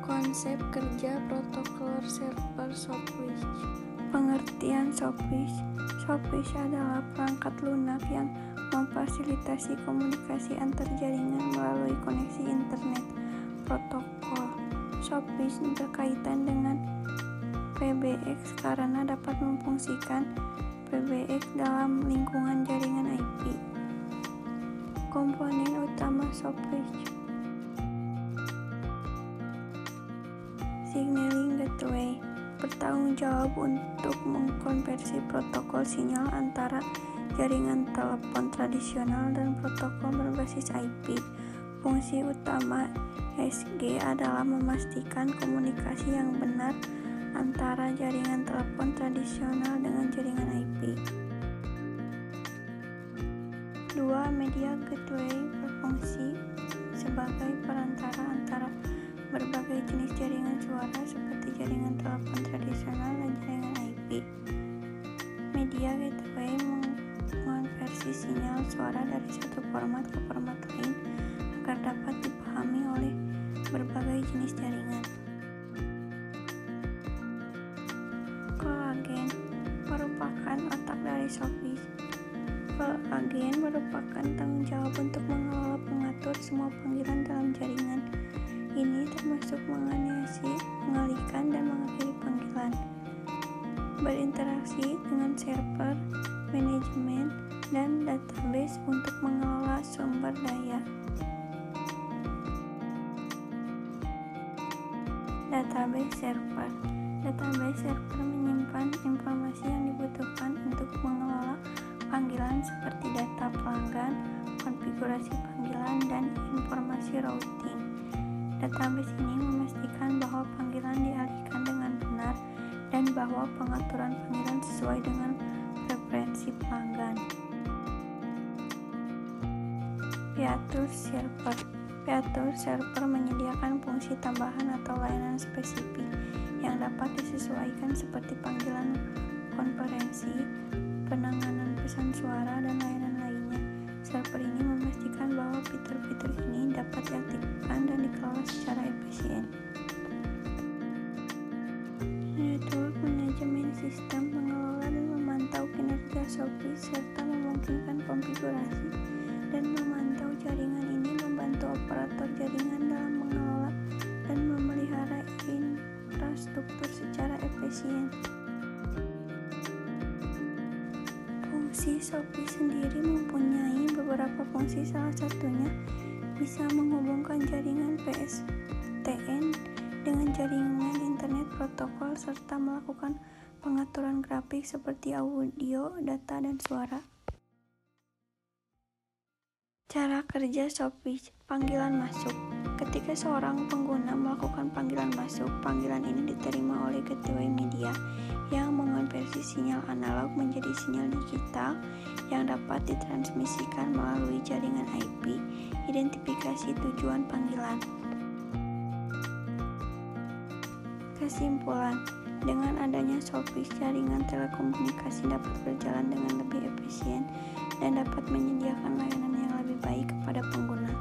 Konsep kerja protokol server Sopwith. Pengertian Sopwith. Sopwith adalah perangkat lunak yang memfasilitasi komunikasi antar jaringan melalui koneksi internet. Protokol Sopwith berkaitan dengan PBX karena dapat memfungsikan PBX dalam lingkungan jaringan IP. Komponen utama Sopwith. Signaling Gateway bertanggung jawab untuk mengkonversi protokol sinyal antara jaringan telepon tradisional dan protokol berbasis IP. Fungsi utama SG adalah memastikan komunikasi yang benar antara jaringan telepon tradisional dengan jaringan IP. 2. Media Gateway berfungsi sebagai perantara antara berbagai jenis jaringan suara seperti jaringan telepon tradisional dan jaringan IP. Media Gateway mengonversi sinyal suara dari satu format ke format lain agar dapat dipahami oleh berbagai jenis jaringan. Call-Agent merupakan otak dari Sopwith. Call-Agent merupakan tanggung jawab untuk mengelola mengatur semua panggilan dalam jaringan. Ini termasuk menganalisis, mengalihkan, dan mengakhiri panggilan. Berinteraksi dengan server, manajemen, dan database untuk mengelola sumber daya. Database server. Database server menyimpan informasi yang dibutuhkan untuk mengelola panggilan seperti data pelanggan, konfigurasi panggilan, dan informasi routing. Database ini memastikan bahwa panggilan dialihkan dengan benar dan bahwa pengaturan panggilan sesuai dengan preferensi pelanggan. Feature server. Feature server menyediakan fungsi tambahan atau layanan spesifik yang dapat disesuaikan seperti panggilan konferensi, penanganan pesan suara, dan layanan lainnya. Server ini memastikan bahwa fitur-fitur ini dapat diaktifkan dan dikelola secara efisien. Network Management System mengelola dan memantau kinerja Sopwith serta memungkinkan konfigurasi dan memantau jaringan. Ini membantu operator jaringan dalam mengelola dan memelihara infrastruktur secara efisien. Fungsi Sopwith sendiri mempunyai beberapa fungsi, salah satunya bisa menghubungkan jaringan PSTN dengan jaringan internet protokol serta melakukan pengaturan grafik seperti audio, data, dan suara. Cara kerja Sopwith. Panggilan masuk. Ketika seorang pengguna melakukan panggilan masuk, panggilan ini diterima oleh gateway media yang mengonversi sinyal analog menjadi sinyal digital yang dapat ditransmisikan melalui jaringan IP. Identifikasi tujuan panggilan. Kesimpulan, dengan adanya Sopwith, jaringan telekomunikasi dapat berjalan dengan lebih efisien dan dapat menyediakan layanan yang lebih baik kepada pengguna.